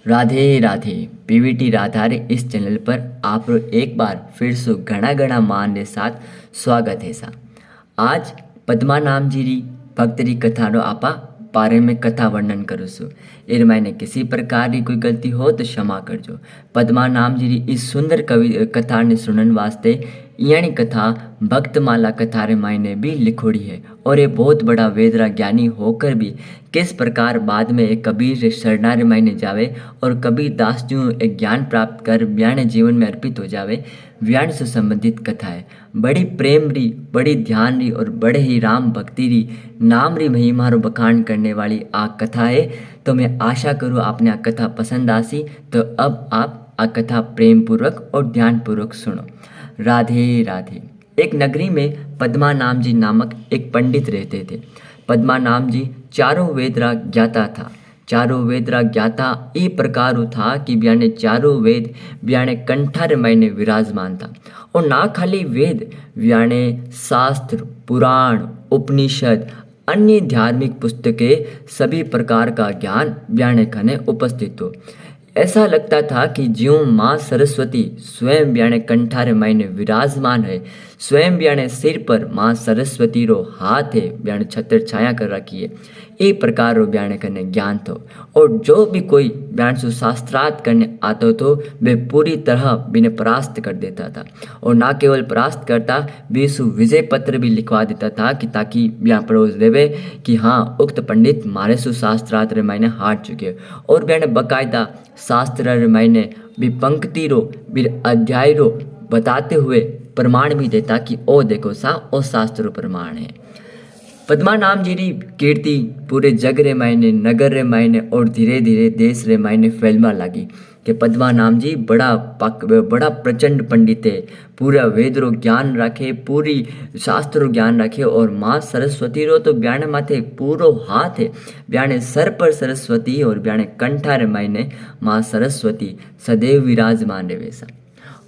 Radhe Radhe. Pvt राधारे इस channel पर आप एक बार फिर से घना घना मान के साथ स्वागत है सा। आज पद्मा नाम जी री भक्त री कथा रो आपा बारे में कथा वर्णन करूँ सु। एर मैंने किसी प्रकार की कोई गलती हो तो क्षमा करजो। पद्मा नाम जी री इस सुंदर कथा ने सुनने वास्ते यानी कथा भक्तमाला कथा रे मायने भी लिखोड़ी है। और ये बहुत बड़ा वेदरा ज्ञानी होकर भी किस प्रकार बाद में एक कबीर रे शरणा रे मायने जावे और कबीर दास जी एक ज्ञान प्राप्त कर ब्याने जीवन में अर्पित हो जावे, व्यान से संबंधित कथा है। बड़ी प्रेम री, बड़ी ध्यान री और बड़े ही राम भक्ति री नाम री महिमा रो बखान करने वाली आ कथा है। तो मैं आशा करूँ आपने आ कथा पसंद आसी। तो अब आप आ कथा प्रेम पूर्वक और ध्यान पूर्वक सुनो। राधे राधे। एक नगरी में पद्मा नाम जी नामक एक पंडित रहते थे। पद्मा नाम जी चारों वेदरा ज्ञाता था। चारों वेदरा ज्ञाता ई प्रकार था कि ब्याने चारों वेद ब्याने कंठार मायने विराजमान था। और ना खाली वेद, ब्याने शास्त्र, पुराण, उपनिषद, अन्य धार्मिक पुस्तकें, सभी प्रकार का ज्ञान ब्याने खने उपस्थित हो। ऐसा लगता था कि ज्यों माँ सरस्वती स्वयं ब्याने कंठारे मायने विराजमान है, स्वयं ब्याने सिर पर माँ सरस्वती रो हाथ है, ब्याने छत्र छाया कर रखी है। ये प्रकार रो ब्याने करने ज्ञान तो। और जो भी कोई ब्यान सु शास्त्रार्थ करने आता तो वे पूरी तरह बिने परास्त कर देता था। और ना केवल परास्त करता, बेसु विजय पत्र भी लिखवा देता था कि ताकि ब्यान पड़ोस देवे कि हाँ उक्त पंडित मारे सु शास्त्रार्थ रे मायने हार चुके। और ब्याने बकायदा शास्त्र रे मायने भी पंक्ति रो भी अध्याय रो बताते हुए प्रमाण भी देता कि ओ देखो सा ओ शास्त्र प्रमाण है। पद्मा नाम जी री कीर्ति पूरे जग रे मायने, नगर रे मायने और धीरे धीरे देश रे मायने फैलवा लगी कि पद्मा नाम जी बड़ा प्रचंड पंडित है। पूरा वेद रो ज्ञान रखे, पूरी शास्त्र रो ज्ञान रखे। और माँ सरस्वती रो तो ब्याने माथे पूरो हाथ है। ब्याने सर पर सरस्वती और ब्याने कंठा रे मायने माँ सरस्वती सदैव विराजमान रहे वैसा।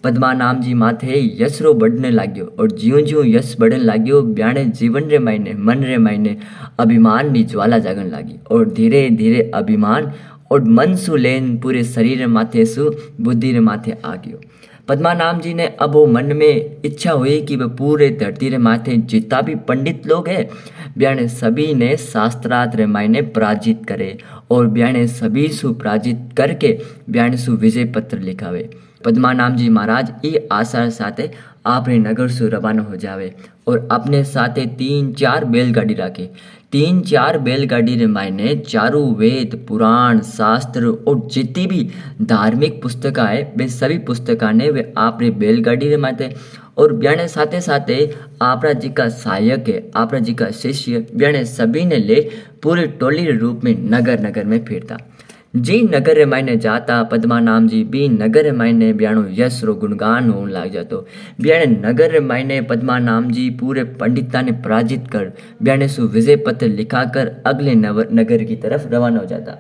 पद्मा नाम जी माथे यश रो बढ़ने लाग्यो। और ज्यों ज्यों यश बढ़ने लाग्यो, ब्याने जीवन रे मायने, मन रे मायने अभिमान री ज्वाला जागन लागी। और धीरे धीरे अभिमान और मन सु लेन पूरे शरीर रे माथे सु बुद्धि रे माथे आ गयो। पद्मा नाम जी ने अब वो मन में इच्छा हुई कि वह पूरे धरती रे माथे जितना भी पंडित लोग हैं, ब्याने सभी ने शास्त्रार्थ रे मायने पराजित करे। और ब्याने सभी सु पराजित करके ब्याने सु विजय पत्र लिखावे। पद्मा नाम जी महाराज ये आशा साथे आपने नगर से रवाना हो जावे। और अपने साथे 3-4 बैलगाड़ी रखे। 3-4 बैलगाड़ी रे मायने चारों वेद, पुराण, शास्त्र और जितनी भी धार्मिक पुस्तका है वे सभी पुस्तका ने वे आपने बैलगाड़ी रे माथे। और ब्याने साथे साथे आपरा जी का सहायक है, आपरा जी का शिष्य, ब्याने सभी ने ले पूरी टोली रे रूप में नगर नगर में फिरता। जी नगर रे मायने जाता पद्मा नाम जी भी नगर रे मायने ब्याणो यश रो गुणगान होने लग जातो। ब्याणे नगर रे मायने पद्मा नाम जी पूरे पंडिता ने पराजित कर ब्याणे सु विजय पत्र लिखाकर अगले नगर की तरफ रवाना हो जाता।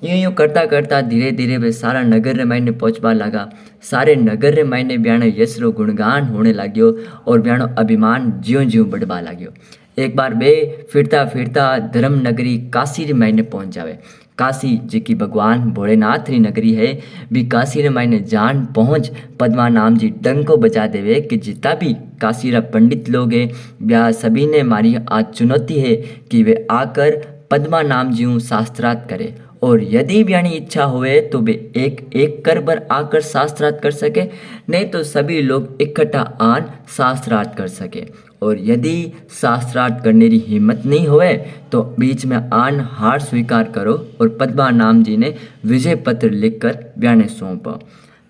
यूं यूं करता करता धीरे धीरे वे सारा नगर रे मायने पहुंचवा लगा। सारे नगर रे मायने ब्याणे यश रो गुणगान होने लाग्यो। और ब्याणो अभिमान ज्यों ज्यों बढ़वा लाग्यो। एक बार बे फिरता फिरता धर्म नगरी काशी रे मायने पहुंच जावे। काशी जी की भगवान भोलेनाथ री नगरी है। भी काशी रे मायने जान पहुँच पद्मा नाम जी डंको बजा देवे कि जितना भी काशी रा पंडित लोग है, ब्याह सभी ने मारी आज चुनौती है कि वे आकर पद्मा नाम जी शास्त्रार्थ करे। और यदि ब्यानी इच्छा हुए तो वे एक एक कर बर आकर शास्त्रार्थ कर सके, नहीं तो सभी लोग इकट्ठा आन शास्त्रार्थ कर सके। और यदि शास्त्रार्थ करने की हिम्मत नहीं हुए तो बीच में आन हार स्वीकार करो। और पद्मा नाम जी ने विजय पत्र लिखकर ब्याने सौंपा।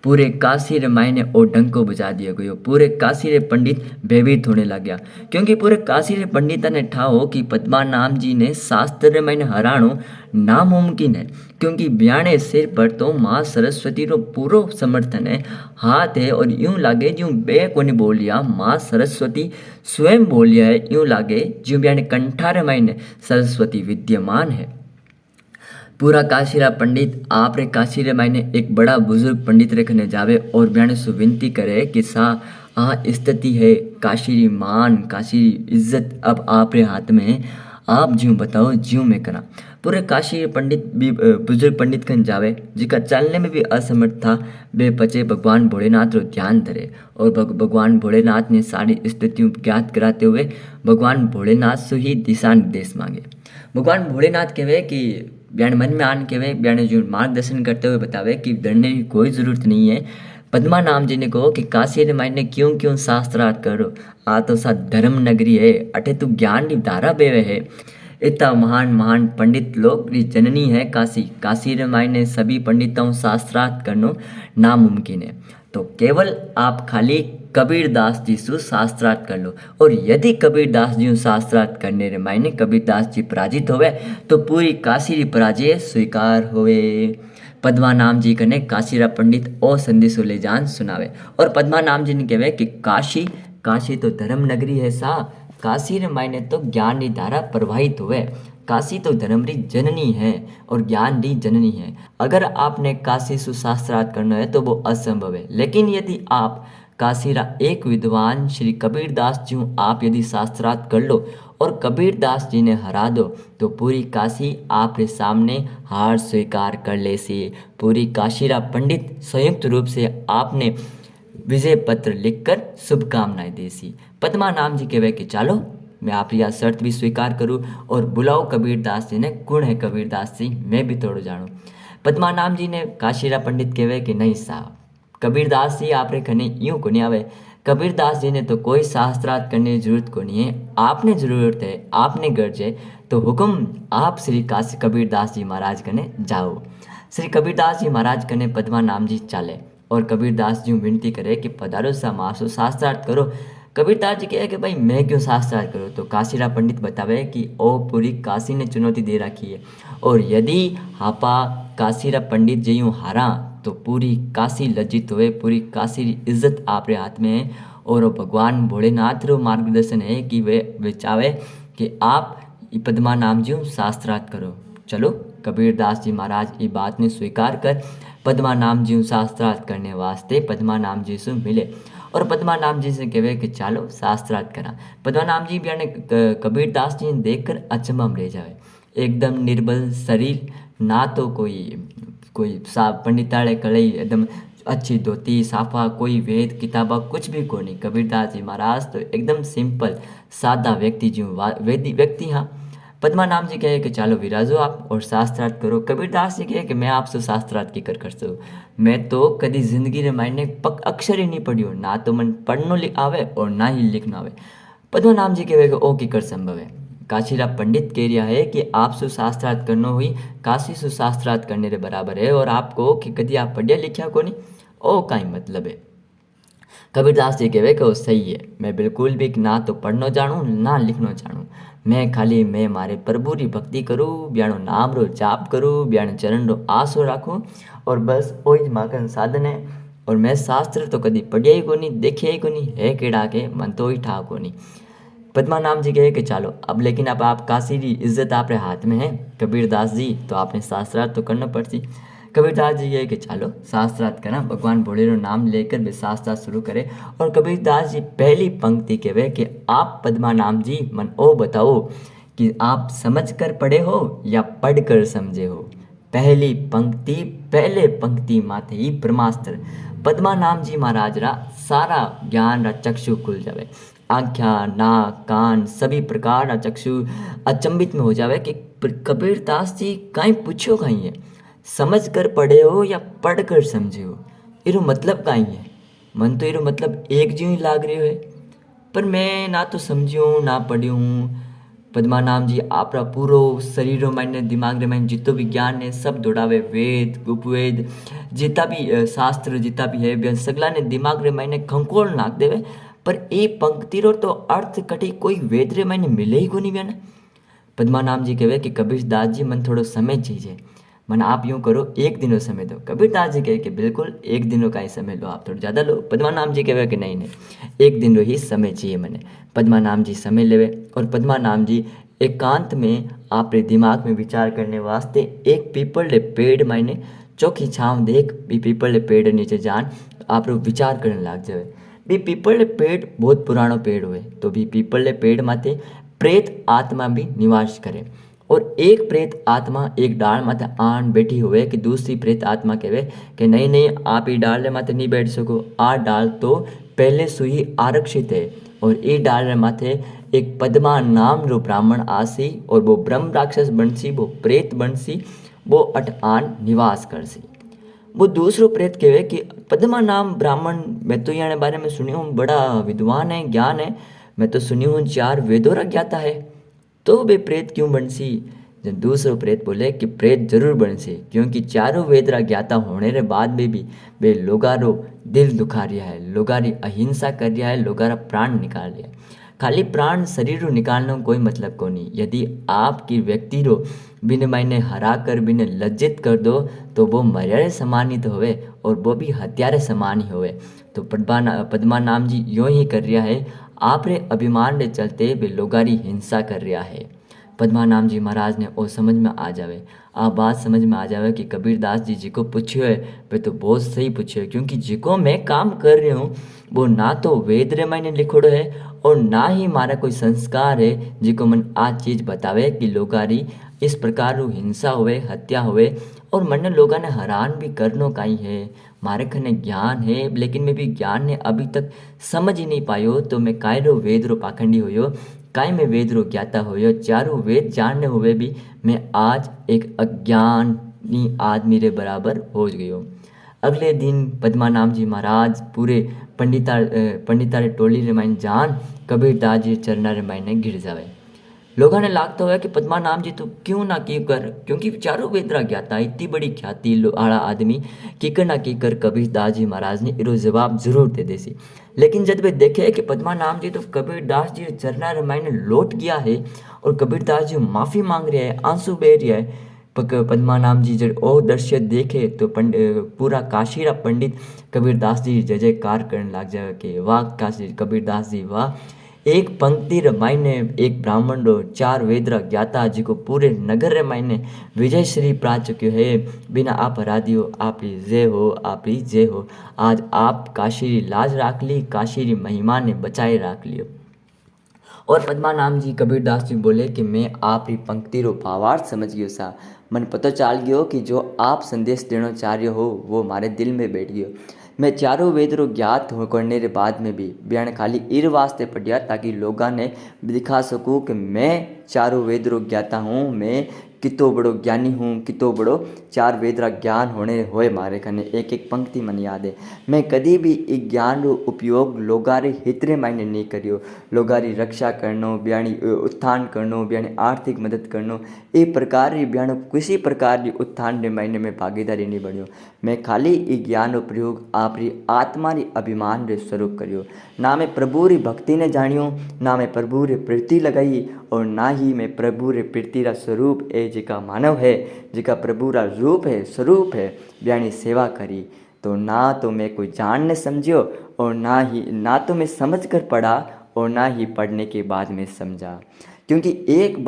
पूरे काशी रे मायने ओ डंको बजा दिया गयो। पूरे काशी रे पंडित भयभीत होने लग गया, क्योंकि पूरे काशी रे पंडिता ने ठाओ कि पद्मा नाम जी ने शास्त्र रे मायने हराणो नामुमकिन है। क्योंकि ब्याणे सिर पर तो माँ सरस्वती रो पूरो समर्थन है, हाथ है। और यूं लागे ज्यों बे कोने बोलिया माँ सरस्वती स्वयं बोलिया है। यूं लागे ज्यों ब्याणे कंठारे मायने सरस्वती विद्यमान है। पूरा काशीरा पंडित आप रे काशी रे मायने एक बड़ा बुजुर्ग पंडित रखने जावे। और ब्याणे सु विनती करे कि सा स्थिति है, काशी री मान, काशी री इज्जत अब आप रे हाथ में है। आप ज्यों बताओ ज्यों मैं करा। पूरे काशी पंडित भी बुजुर्ग पंडित कन जावे जिका चलने में भी असमर्थ था। वे पचे भगवान भोलेनाथ रो ध्यान धरे और भगवान भोलेनाथ ने सारी स्थितियों ज्ञात कराते हुए भगवान भोलेनाथ से ही दिशा निर्देश मांगे। भगवान भोलेनाथ कहवे कि ब्याण मन में आन कहवे ब्याण जो मार्गदर्शन करते हुए बतावे कि डरने की कोई ज़रूरत नहीं है। पद्मा नाम जी ने कहो कि काशी रे मायने क्यों क्यों शास्त्रार्थ करो। आ तो सा धर्म नगरी है, अठे तू ज्ञान की धारा बेवे है। इतना महान महान पंडित लोग री जननी है काशी। काशी रे मायने सभी पंडितों शास्त्रार्थ करनो नामुमकिन है। तो केवल आप खाली कबीरदास जी से शास्त्रार्थ कर लो, और यदि कबीरदास जी शास्त्रार्थ करने रे मायने कबीरदास जी पराजित होवे तो पूरी काशी री पराजय स्वीकार होवे। पद्मा नाम जी कने काशीरा पंडित ओ संदेशो ले जान सुनावे और पद्मा नाम जी ने कहवे कि काशी काशी तो धर्म नगरी है सा। काशी रे मायने तो ज्ञान री धारा प्रवाहित हुए। काशी तो धर्म री जननी है और ज्ञान री जननी है। अगर आपने काशी सुशास्त्रार्थ करना है तो वो असंभव है, लेकिन यदि आप काशीरा एक विद्वान श्री कबीरदास जी आप यदि शास्त्रार्थ कर लो और कबीरदास जी ने हरा दो तो पूरी काशी आपके सामने हार स्वीकार कर ले सी। पूरी काशीरा पंडित संयुक्त रूप से आपने विजय पत्र लिखकर शुभकामनाएं दी सी। पद्मा नाम जी कहवे कि चलो मैं आप यह शर्त भी स्वीकार करूं और बुलाओ कबीरदास जी ने। गुण है कबीरदास जी, मैं भी थोड़ा जानूं। पद्मा नाम जी ने काशीरा पंडित कहवे कि नहीं साहब, कबीरदास जी आप रे खने यूं को नहीं आवे। कबीरदास जी ने तो कोई शास्त्रार्थ करने की जरूरत को नहीं है। आपने जरूरत है, आपने गर्ज है तो हुक्म आप श्री काशी कबीरदास जी महाराज कने जाओ। श्री कबीरदास जी महाराज कने पद्मा नाम जी चाले और कबीरदास जी विनती करे कि पधारो सा मासो शास्त्रार्थ करो। कबीरदास जी कहे कि भाई मैं क्यों शास्त्रार्थ करूँ। तो काशीरा पंडित बतावे कि ओ पूरी काशी ने चुनौती दे रखी है और यदि हापा काशीरा पंडित जी यूँ हारा तो पूरी काशी लज्जित हुए। पूरी काशी की इज्जत आपरे हाथ में है और भगवान भोलेनाथ रो मार्गदर्शन है कि वे चाहे कि आप पद्मा नाम जी शास्त्रार्थ करो। चलो कबीरदास जी महाराज ये बात ने स्वीकार कर पद्मा नाम जी शास्त्रार्थ करने वास्ते पद्मा नाम जी से मिले और पद्मा नाम जी से कहे कि चलो शास्त्रार्थ करा। पद्मा नाम जी भी कबीरदास जी देखकर अचंभा में रह जावे। एकदम निर्बल शरीर, ना तो कोई पंडितालय कलई एकदम अच्छी धोती साफा, कोई वेद किताबा कुछ भी को नहीं। कबीरदास जी महाराज तो एकदम सिंपल सादा व्यक्ति जो वेदी व्यक्ति। हाँ, पद्मा नाम जी कहे कि चलो विराजो आप और शास्त्रार्थ करो। कबीरदास जी कहे कि मैं आपसे शास्त्रार्थ की कर सकूँ। मैं तो कभी जिंदगी रे मायने पक अक्षर ही नहीं पढ़ियो, ना तो मन पढ़नो आवे और ना ही लिखना आवे। पद्मा नाम जी कहे कि ओ की कर संभव है। काशीरा पंडित कह रहा है कि आप सुशास्त्रार्थ करना हुई काशी सुशास्त्रार्थ करने के बराबर है और आपको कि कभी आप पढ़िया लिखा को नहीं ओ काई मतलब है। कबीरदास जी कहवे कि वो सही है, मैं बिल्कुल भी ना तो पढ़नो जानूँ ना लिखनो जानूँ। मैं खाली मैं मारे प्रभु री भक्ति करूँ, ब्याणो नाम रो जाप करूँ, ब्याण चरण रो आसो राखूँ और बस वही माकन साधन है। और मैं शास्त्र तो कभी पढ़िया ही को नहीं, देखिया ही को नहीं, है केड़ा के मन तो ही ठा को नहीं। पद्मा नाम जी कहे कि चलो अब लेकिन अब आप काशी की इज्जत आपके हाथ में है कबीरदास जी, तो आपने शास्त्रार्थ तो करना पड़ती। कबीरदास जी कहे कि चलो शास्त्रार्थ करा। भगवान भोले रो नाम लेकर वे शास्त्रार्थ शुरू करे और कबीरदास जी पहली पंक्ति कहे कि आप पद्मा नाम जी मन ओ बताओ कि आप समझ कर पढ़े हो या पढ़ कर समझे हो। पहली पंक्ति पहले पंक्ति माथे ही ब्रह्मास्त्र। पद्मा नाम जी महाराज रा सारा ज्ञान रा चक्षु खुल जावे। आँख्या नाक कान सभी प्रकार रा चक्षु अचंबित में हो जावे कि कबीरदास जी कहीं पूछो कहीं है, समझ कर पढ़े हो या पढ़ कर समझे हो। इरो मतलब कहीं है, मन तो इरो मतलब एक ज्यों ही लाग रही है पर मैं ना तो समझियो ना पढ़ियो हूँ। पद्मा नाम जी आपरा पूरो शरीर मायने दिमाग रे मायने जितो भी ज्ञान है सब दौड़ावे। वेद उपवेद जितना भी शास्त्र जितना भी है सगला ने दिमाग रे मायने खंकोल नाख देवे। पर ए पंक्ति रो तो अर्थ कटी कोई वेद रे मायने मिले ही को नहीं बयान। पद्मा नाम जी कहे कि कबीरदास जी मन थोड़ो समय चाहिए, मन आप यूँ करो एक दिनों समय दो। कबीरदास जी कहे कि बिल्कुल एक दिनों का ही समय लो, आप थोड़ा ज़्यादा लो। पद्मा नाम जी कहे कि नहीं नहीं एक दिन ही समय चाहिए मने। पद्मा नाम जी समय लेवे और पद्मा नाम जी एकांत में आपरे दिमाग में विचार करने वास्ते एक पीपल रे पेड़ मायने चौखी छाँव देख भी पीपल रे पेड़ नीचे जान आप विचार करने लग जावे। भी पीपल रे पेड़ बहुत पुरानो पेड़ हुए तो भी पीपल रे पेड़ माथे प्रेत आत्मा भी निवास करे। और एक प्रेत आत्मा एक डाल माथे आन बैठी हुए कि दूसरी प्रेत आत्मा कहे कि नहीं नहीं, आप ये डाल माथे नहीं बैठ सको, आ डाल तो पहले से ही आरक्षित है। और ये डाल माथे एक पद्मा नाम रो ब्राह्मण आसी और वो ब्रह्म राक्षस बनसी, वो प्रेत बनसी, वो अट आन निवास करसी। वो दूसरो प्रेत कहे कि पद्मा नाम ब्राह्मण, मैं तो यहाँ बारे में सुनी हूँ, बड़ा विद्वान है, ज्ञान है, मैं तो सुनी हूँ 4 वेदों रा ज्ञाता है, तो वे प्रेत क्यों बनसी। जब दूसरो प्रेत बोले कि प्रेत जरूर बनसे, क्योंकि चारों वेद रा ज्ञाता होने रे बाद में भी वे लोगारो दिल दुखा रिया है, लोगारी अहिंसा कर रिया है, लोगारा प्राण निकाल रिया है। खाली प्राण शरीर रो निकालने कोई मतलब को नहीं। यदि आपकी व्यक्ति रो बिन मायने हरा कर बिन लज्जित कर दो तो वो मर्यादे समान ही तो होवे, और वो भी हत्यारे समान ही होवे। तो पद्मा नाम जी यूँ ही कर रिया है, आप रे अभिमान रे चलते वे लोगारी हिंसा कर रिया है। पद्मा नाम जी महाराज ने ओ समझ में आ जावे, आ बात समझ में आ जावे कि कबीरदास जी जिको पूछ्यो है वे तो बहुत सही पूछ्यो है, क्योंकि जिको मैं काम कर रही हूँ वो ना तो वेद रे मायने लिखोड़ो है और ना ही मारा कोई संस्कार है जिको मन आ चीज़ बतावे कि लोगारी इस प्रकार रू हिंसा हुए, हत्या हुए, और मन लोगों ने हैरान भी करनो काई है। मारे खने ज्ञान है, लेकिन मैं भी ज्ञान ने अभी तक समझ ही नहीं पायो, तो मैं काय रो वेद रो पाखंडी होयो, काय में वेद रो ज्ञाता होयो, चारों वेद जानने हुए भी मैं आज एक अज्ञानी आदमी रे बराबर हो गयो। अगले दिन पद्मा नाम जी महाराज पूरे पंडिता रे टोली रे माइन जान कबीरदास जी चरना रे मायने गिर जावे। लोगों ने लागता हुआ कि पद्मा नाम जी तो क्यों ना की कर, क्योंकि चारों वेदरा ज्ञाता इतनी बड़ी ख्याति आड़ा आदमी कीकर ना की कर कबीरदास जी महाराज ने इरो जवाब जरूर दे देसी। लेकिन जब वे देखे कि पद्मा नाम जी तो कबीरदास जी चरना रामायण लौट गया है और कबीरदास जी माफ़ी मांग रहा है, आंसू बह रहा है, पद्मा नाम जी जब ओ दृश्य देखे तो पूरा काशी रा पंडित कबीरदास जी जय जयकार करने लग जाए कि वाह काशी कबीरदास जी वाह। एक पंक्ति रे मायने एक ब्राह्मण रो 4 वेद रा ज्ञाता जी को पूरे नगर रे मायने विजय श्री पा चुक्यो है। बिना आप हरादियो आपरी जय हो, आपरी जय हो। आज आप काशी री लाज राख ली, काशी री महिमा ने बचाए राख लियो। और पद्मा नाम जी कबीरदास जी बोले कि मैं आपरी पंक्ति रो भावार्थ समझ गयो सा, मन पता चाल गयो कि जो आप संदेश देना चाह रहे हो वो हमारे दिल में बैठ गयो। मैं चारों वेद रो ज्ञात हो करने के बाद में भी बयान खाली इर वास्ते पढ़िया ताकि लोगों ने दिखा सकूँ कि मैं चारों वेद रो ज्ञाता हूँ, मैं कितो बड़ो ज्ञानी हूँ, कितो बड़ो 4 वेद रा ज्ञान होने होए मारे कने। एक एक पंक्ति मन याद है। मैं कभी भी इस ज्ञान रो उपयोग लोगारे हित रे मायने नहीं करियो। लोगारी रक्षा करनो, ब्याणी उत्थान करनो, ब्याणी आर्थिक मदद करनो, ए प्रकार री ब्याणो किसी प्रकार री उत्थान रे मायने में भागीदारी नहीं बनियो। मैं खाली इस ज्ञान रो प्रयोग आपरी आत्मा री अभिमान रे स्वरूप करियो। ना मैं प्रभु री भक्ति ने जानियो, ना मैं प्रभु रे प्रीति लगाई, और ना ही मैं प्रभु रे प्रीति रा स्वरूप ए जिका मानव है, जिका प्रभु रा रूप है, स्वरूप है, ब्याणी सेवा करी। तो ना तो मैं कोई जान ने समझियो और ना तो मैं समझ कर पढ़ा और ना ही पढ़ने के बाद में समझा। क्योंकि एक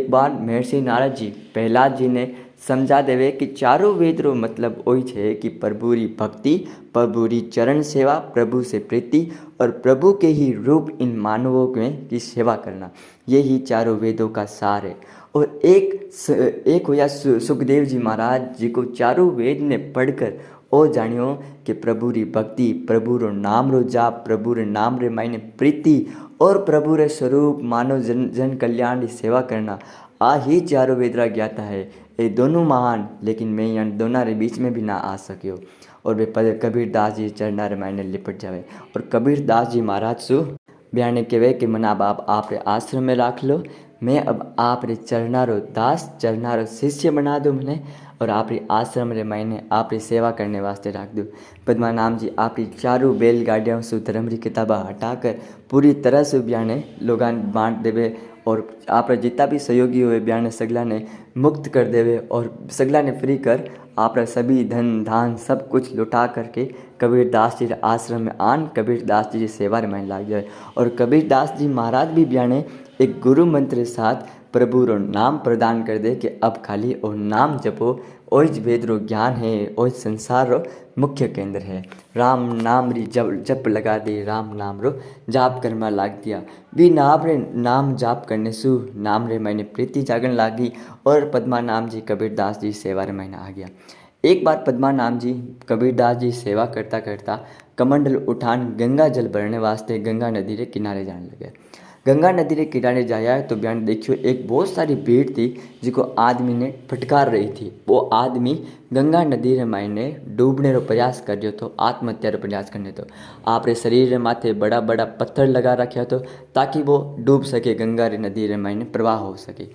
बार महर्षि नारद जी प्रहलाद जी ने समझा देवे कि चारों वेद रो मतलब वही है कि प्रभु री भक्ति, प्रभु री चरण सेवा, प्रभु से प्रीति और प्रभु के ही रूप इन मानवों में की सेवा करना, यही चारों वेदों का सार है। और एक हुआ सुखदेव जी महाराज जी को चारों वेद ने पढ़कर ओ जानियो कि प्रभु री भक्ति, प्रभु रो नाम रो जाप, प्रभु रे नाम रे मायने प्रीति और प्रभु रे स्वरूप मानव जन कल्याण की सेवा करना, आ ही चारों वेद रा ज्ञाता है। ये दोनों महान, लेकिन मैं यहाँ दोनों रे बीच में भी ना आ सकियो। और वे कबीरदास जी चरना रे मायने लिपट जावे। और कबीरदास जी महाराज सु ब्याने कहे कि मना बाप आप रे आश्रम में राख लो, मैं अब आप रे चरना रो दास, चरना रो शिष्य बना दो मने, और आप री आश्रम रे मायने आप री सेवा करने वास्ते रख दो। पद्मा नाम जी आप री चारों बैलगाड़ियों से धर्म री किताबा हटाकर पूरी तरह से ब्याने लोगों बांट देवे, और आप जितना भी सहयोगी हुए ब्याने सगला ने मुक्त कर देवे, और सगला ने फ्री कर आप सभी धन धान सब कुछ लुटा करके कबीरदास जी आश्रम में आन कबीरदास जी सेवा रे मायने लाग जाए। और कबीरदास जी महाराज भी ब्याने एक गुरु मंत्र के साथ प्रभु रो नाम प्रदान कर दे कि अब खाली और नाम जपो, ओज वेद रो ज्ञान है, ओज संसार रो मुख्य केंद्र है। राम नाम री जप लगा दी, राम नाम रो जाप करवा लाग दिया। भी नाम रे नाम जाप करने सु नाम रे मैंने प्रीति जागन लागी और पद्मा नाम जी कबीरदास जी सेवा रे मैंने आ गया। एक बार पद्मा नाम जी कबीरदास जी सेवा करता करता कमंडल उठान गंगा जल भरने वास्ते गंगा नदी रे किनारे जाने लगे। गंगा नदी रे किनारे जाया तो बयान देखियो एक बहुत सारी भीड़ थी जिको आदमी ने फटकार रही थी। वो आदमी गंगा नदी रे मायने डूबने रो प्रयास कर रहा तो, आत्महत्या रो प्रयास करने तो आप रे शरीर रे माथे बड़ा बड़ा पत्थर लगा रखा तो ताकि वो डूब सके, गंगा रे नदी रे मायने प्रवाह हो सके।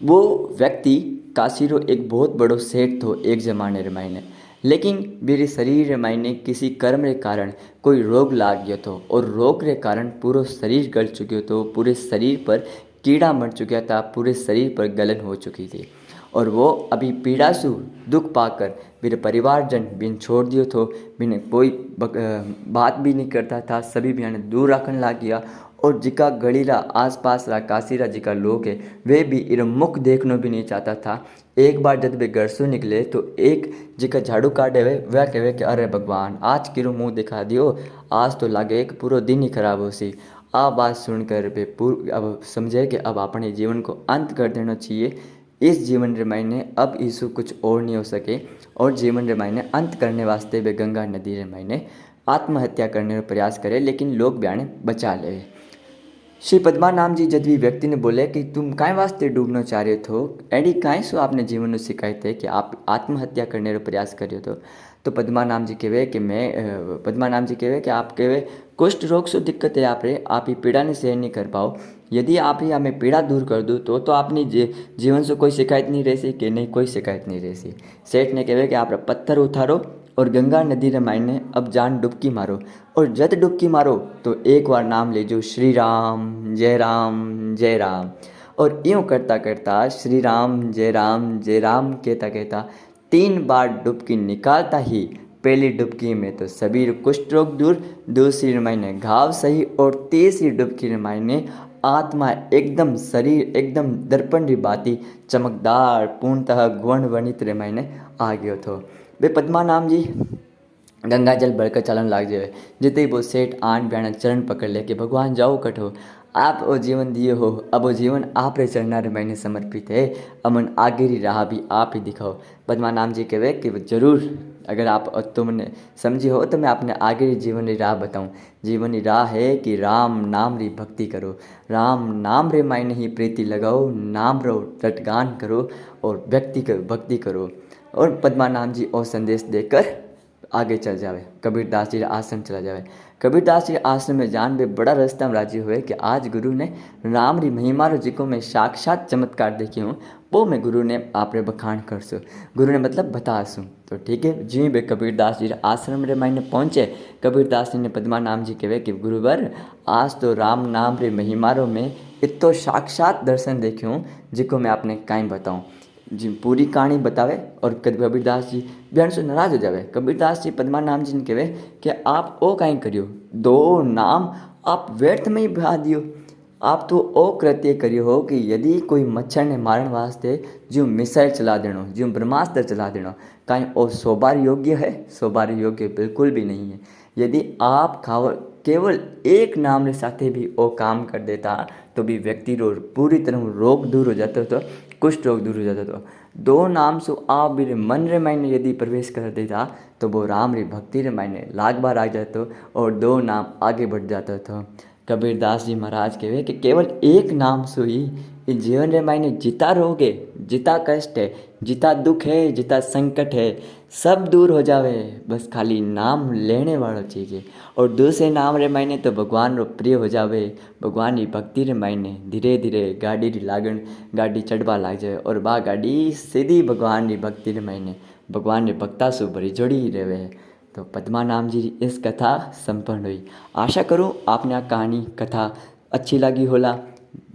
वो व्यक्ति काशी रो एक बहुत बड़ो सेठ थो एक जमाने रे मायने, लेकिन मेरे शरीर रे मायने किसी कर्म रे कारण कोई रोग लाग गयो तो और रोग रे कारण पूरा शरीर गल चुक्यो तो, पूरे शरीर पर कीड़ा मर चुका था, पूरे शरीर पर गलन हो चुकी थी और वो अभी पीड़ा सु दुख पाकर मेरे परिवारजन बिन छोड़ दियो तो, बिन कोई बात भी नहीं करता था, सभी बिना दूर रखने लग गया। और जिका गलीरा आस पास रा काशीरा जिका लोग है वे भी इरा मुख देखना भी नहीं चाहता था। एक बार जब वे घर से निकले तो एक जिका झाड़ू काटे हुए वह कहे कि अरे भगवान आज किरो मुँह दिखा दियो, आज तो लागे एक पूरा दिन ही खराब हो सी। आ बात सुनकर वे अब समझे कि अब अपने जीवन को अंत कर देना चाहिए। इस जीवन रे मायने अब यीशु कुछ और नहीं हो सके और जीवन रे मायने अंत करने वास्ते वे गंगा नदी रे मायने आत्महत्या करने का प्रयास करे, लेकिन लोग ब्याने बचा ले। श्री पद्मा नाम जी जब भी व्यक्ति ने बोले कि तुम काय वास्ते डूबना चाह रहे हो, एडी काय सो आपने जीवन में शिकायत है कि आप आत्महत्या करने का प्रयास कर रहे हो। तो पद्मा नाम जी कहे कि पद्मा नाम जी कहे कि आप कहे कुष्ठ रोग से दिक्कत है आप ही पीड़ा ने सहन नहीं कर पाओ। यदि आप ही हमें पीड़ा दूर कर दो तो आपने जीवन से कोई शिकायत नहीं रह सी कि नहीं, कोई शिकायत नहीं रह सी। सेठ ने कहे कि आप पत्थर उतारो और गंगा नदी रे मायने अब जान डुबकी मारो और जब डुबकी मारो तो एक बार नाम ले जो श्री राम जय राम जय राम। और यूँ करता करता श्री राम जय राम कहता कहता 3 बार डुबकी निकालता ही पहली डुबकी में तो सभी कुष्ठ रोग दूर, दूसरी मायने घाव सही और तीसरी डुबकी रे मायने आत्मा एकदम शरीर एकदम दर्पण री बाती चमकदार पूर्णतः गुण वर्णित रे मायने आ गयो थो। वे पद्मा नाम जी गंगा जल भरकर चलन लाग जाए। जिते ही वो सेठ आन ब्याण चरण पकड़ ले कि भगवान जाओ कठो, आप वो जीवन दिए हो, अब वो जीवन आप रे चरणा रे मैंने समर्पित है, अमन आगे री राह भी आप ही दिखाओ। पद्मा नाम जी कहे कि जरूर अगर आप तुमने समझी हो तो मैं अपने आगे री जीवन री राह बताऊं। जीवन री राह है कि राम नाम री भक्ति करो, राम नाम रे मायने ही प्रीति लगाओ, नाम रो रटगान करो और भक्ति करो। और पद्मा नाम जी और संदेश देकर आगे चल जावे, कबीरदास जी आश्रम चला जावे। कबीरदास जी आश्रम में जान बे बड़ा रास्ता में राजी हुए कि आज गुरु ने राम री महिमा रो जिको मैं साक्षात चमत्कार देखी हूँ वो मैं गुरु ने आप रे बखान कर सो, गुरु ने मतलब बता सूँ। तो ठीक है जी बे कबीरदास जी आश्रम रे मायने पहुँचे। कबीरदास जी ने पद्मा नाम जी कहे कि गुरुवर आज तो राम नाम रे महिमा रो में इतो साक्षात दर्शन देख्यूँ जिको मैं आपने काई बताऊँ। जी पूरी कहानी बतावे और कबीरदास जी बयान से नाराज हो जावे। कबीरदास जी पद्मा नाम जी ने कहे कि आप ओ कहीं करियो, 2 नाम आप व्यर्थ में ही बहा दियो। आप तो ओ कृत्य करियो हो कि यदि कोई मच्छर ने मारने वास्ते जो मिसाइल चला देनो, जो ब्रह्मास्त्र चला देनो, कहीं ओ सोबार योग्य है? सोबार योग्य बिल्कुल भी नहीं है। यदि आप केवल एक नाम रे साथे भी ओ काम कर देता तो भी व्यक्ति रो पूरी तरह रोग दूर हो जाता तो, कुष्ठ रोग दूर हो जाता तो। 2 नाम से आप मेरे मन रे मायने यदि प्रवेश कर देता तो वो राम री भक्ति रे मायने लाख बार आ जाता और 2 नाम आगे बढ़ जाता था। कबीरदास जी महाराज कहे कि केवल एक नाम से ही इस जीवन रे मायने जिता रोग है, जिता कष्ट है, जिता दुख है, जिता संकट है, सब दूर हो जावे, बस खाली नाम लेने वाला चीज़ है। और दूसरे नाम रे मायने तो भगवान रो प्रिय हो जावे, भगवान की भक्ति रे मायने धीरे धीरे गाड़ी री लागण गाड़ी चढ़वा लाग जाए और बा गाड़ी सीधी भगवान की भक्ति रे मायने भगवान रे भक्ता से भरी जोड़ी ही रहे। तो पद्मा नाम जी इस कथा संपन्न हुई। आशा करूँ आपने आ कहानी कथा अच्छी लगी होला।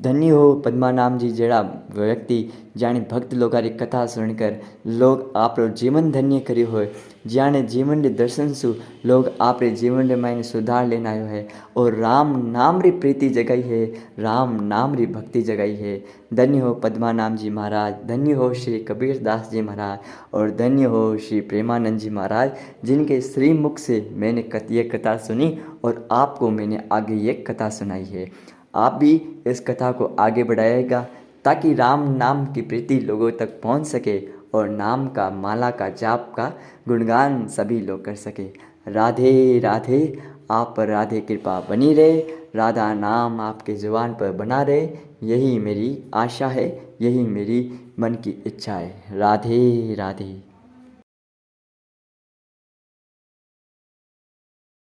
धन्य हो पद्मानाम जी जेड़ा व्यक्ति जाने भक्त लोगों की कथा सुनकर लोग आप जीवन धन्य करी हो, जाने जीवन रे दर्शन सु लोग आप जीवन रे मायने सुधार लेना आयो है और राम नाम री प्रीति जगाई है, राम नाम री भक्ति जगाई है। धन्य हो पद्मानाम जी महाराज, धन्य हो श्री कबीर दास जी महाराज और धन्य हो श्री प्रेमानंद जी महाराज, जिनके श्रीमुख से मैंने ये कथा सुनी और आपको मैंने आगे ये कथा सुनाई है। आप भी इस कथा को आगे बढ़ाइएगा ताकि राम नाम की प्रीति लोगों तक पहुंच सके और नाम का माला का जाप का गुणगान सभी लोग कर सके। राधे राधे। आप पर राधे कृपा बनी रहे, राधा नाम आपके जुबान पर बना रहे, यही मेरी आशा है, यही मेरी मन की इच्छा है। राधे राधे।